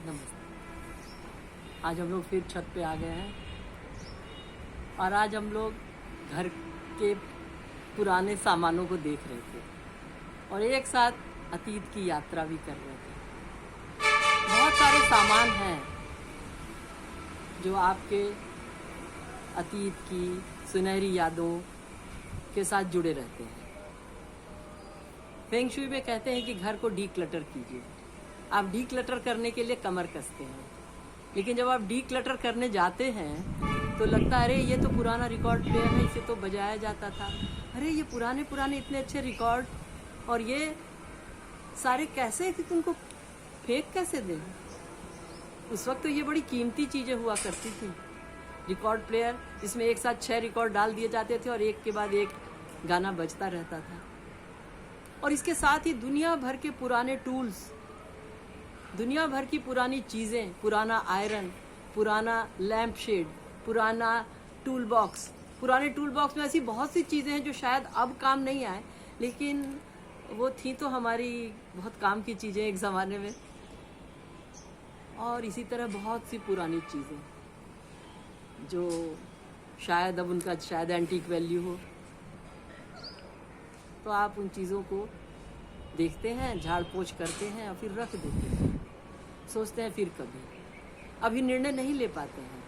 नमस्ते। आज हम लोग फिर छत पे आ गए हैं और आज हम लोग घर के पुराने सामानों को देख रहे थे और एक साथ अतीत की यात्रा भी कर रहे थे। बहुत सारे सामान हैं जो आपके अतीत की सुनहरी यादों के साथ जुड़े रहते हैं। फेंग शुई में कहते हैं कि घर को डीक्लटर कीजिए। आप डीक्लटर करने के लिए कमर कसते हैं, लेकिन जब आप डीक्लटर करने जाते हैं तो लगता है अरे ये तो पुराना रिकॉर्ड प्लेयर है, इसे तो बजाया जाता था। अरे ये पुराने पुराने इतने अच्छे रिकॉर्ड, और ये सारे कैसे कि तुमको फेंक कैसे दें। उस वक्त तो ये बड़ी कीमती चीज़ें हुआ करती थी। रिकॉर्ड प्लेयर जिसमें एक साथ 6 रिकॉर्ड डाल दिए जाते थे और एक के बाद एक गाना बजता रहता था। और इसके साथ ही दुनिया भर के पुराने टूल्स, दुनिया भर की पुरानी चीज़ें, पुराना आयरन, पुराना लैंप शेड, पुराना टूल बॉक्स। पुराने टूल बॉक्स में ऐसी बहुत सी चीज़ें हैं जो शायद अब काम नहीं आए, लेकिन वो थी तो हमारी बहुत काम की चीज़ें एक ज़माने में। और इसी तरह बहुत सी पुरानी चीज़ें जो शायद अब उनका शायद एंटीक वैल्यू हो, तो आप उन चीज़ों को देखते हैं, झाड़ पोंछ करते हैं और फिर रख देते हैं। सोचते हैं फिर कभी, अभी निर्णय नहीं ले पाते हैं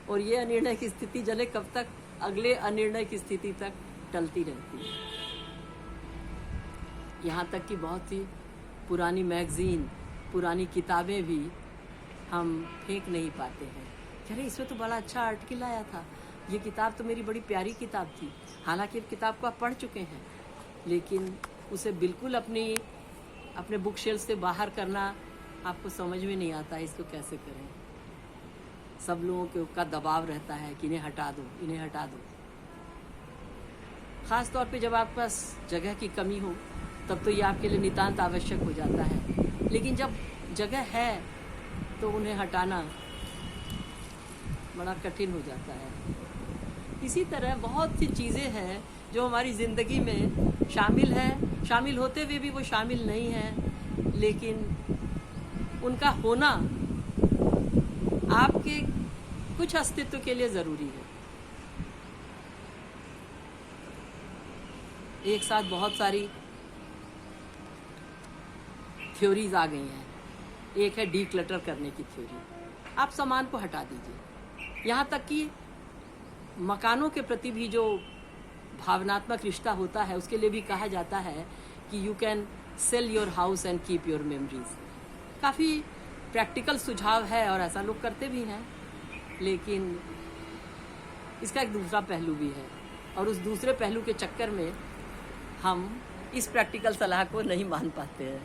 और ये अनिर्णय की स्थिति जले कब तक, अगले अनिर्णय की स्थिति तक टलती रहती है। यहाँ तक कि बहुत सी पुरानी मैगजीन, पुरानी किताबें भी हम फेंक नहीं पाते हैं। अरे इसमें तो बड़ा अच्छा आर्टिकल आया था, ये किताब तो मेरी बड़ी प्यारी किताब थी। हालांकि इस किताब को आप पढ़ चुके हैं, लेकिन उसे बिल्कुल अपने बुक शेल्फ से बाहर करना आपको समझ में नहीं आता है। इसको कैसे करें, सब लोगों का दबाव रहता है कि इन्हें हटा दो, इन्हें हटा दो। ख़ास तौर पे जब आपके पास जगह की कमी हो तब तो ये आपके लिए नितांत आवश्यक हो जाता है, लेकिन जब जगह है तो उन्हें हटाना बड़ा कठिन हो जाता है। इसी तरह बहुत सी चीज़ें हैं जो हमारी ज़िंदगी में शामिल हैं, शामिल होते हुए भी वो शामिल नहीं हैं, लेकिन उनका होना आपके कुछ अस्तित्व के लिए ज़रूरी है। एक साथ बहुत सारी थ्योरीज आ गई हैं। एक है डीक्लटर करने की थ्योरी। आप सामान को हटा दीजिए। यहाँ तक कि मकानों के प्रति भी जो भावनात्मक रिश्ता होता है उसके लिए भी कहा जाता है कि you can sell your house and keep your memories. काफ़ी प्रैक्टिकल सुझाव है और ऐसा लोग करते भी हैं, लेकिन इसका एक दूसरा पहलू भी है और उस दूसरे पहलू के चक्कर में हम इस प्रैक्टिकल सलाह को नहीं मान पाते हैं।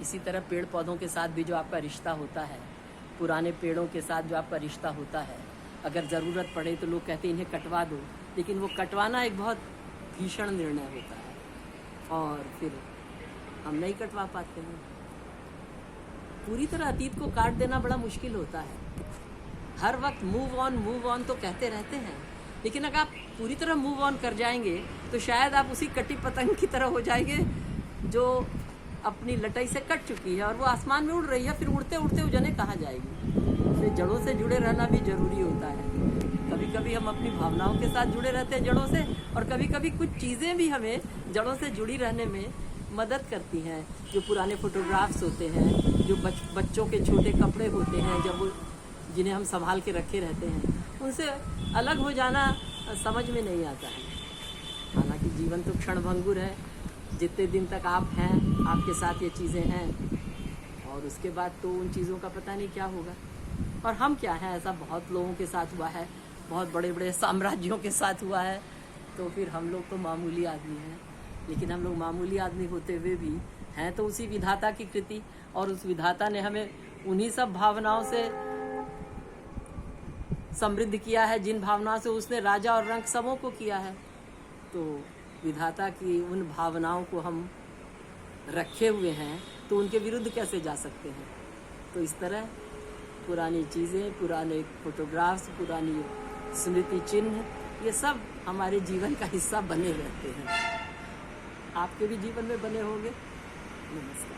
इसी तरह पेड़ पौधों के साथ भी जो आपका रिश्ता होता है, पुराने पेड़ों के साथ जो आपका रिश्ता होता है, अगर ज़रूरत पड़े तो लोग कहते हैं इन्हें कटवा दो, लेकिन वो कटवाना एक बहुत भीषण निर्णय होता है और फिर हम नहीं कटवा पाते हैं। पूरी तरह अतीत को काट देना बड़ा मुश्किल होता है। हर वक्त मूव ऑन तो कहते रहते हैं, लेकिन अगर आप पूरी तरह मूव ऑन कर जाएंगे तो शायद आप उसी कटी पतंग की तरह हो जाएंगे जो अपनी लटाई से कट चुकी है और वो आसमान में उड़ रही है, फिर उड़ते उड़ते वो जाने कहाँ जाएगी। फिर जड़ों से जुड़े रहना भी जरूरी होता है। कभी कभी हम अपनी भावनाओं के साथ जुड़े रहते हैं जड़ों से, और कभी कभी कुछ चीज़ें भी हमें जड़ों से जुड़ी रहने में मदद करती हैं। जो पुराने फोटोग्राफ्स होते हैं, जो बच्चों के छोटे कपड़े होते हैं जब वो जिन्हें हम संभाल के रखे रहते हैं, उनसे अलग हो जाना समझ में नहीं आता है। हालांकि जीवन तो क्षणभंगुर है, जितने दिन तक आप हैं आपके साथ ये चीज़ें हैं, और उसके बाद तो उन चीज़ों का पता नहीं क्या होगा। और हम क्या हैं, ऐसा बहुत लोगों के साथ हुआ है, बहुत बड़े बड़े साम्राज्यों के साथ हुआ है। तो फिर हम लोग तो मामूली आदमी हैं, लेकिन हम लोग मामूली आदमी होते हुए भी हैं तो उसी विधाता की कृति, और उस विधाता ने हमें उन्हीं सब भावनाओं से समृद्ध किया है जिन भावनाओं से उसने राजा और रंक सबों को किया है। तो विधाता की उन भावनाओं को हम रखे हुए हैं तो उनके विरुद्ध कैसे जा सकते हैं। तो इस तरह पुरानी चीज़ें, पुराने फोटोग्राफ्स, पुरानी स्मृति चिन्ह, ये सब हमारे जीवन का हिस्सा बने रहते हैं। आपके भी जीवन में बने होंगे। नमस्कार।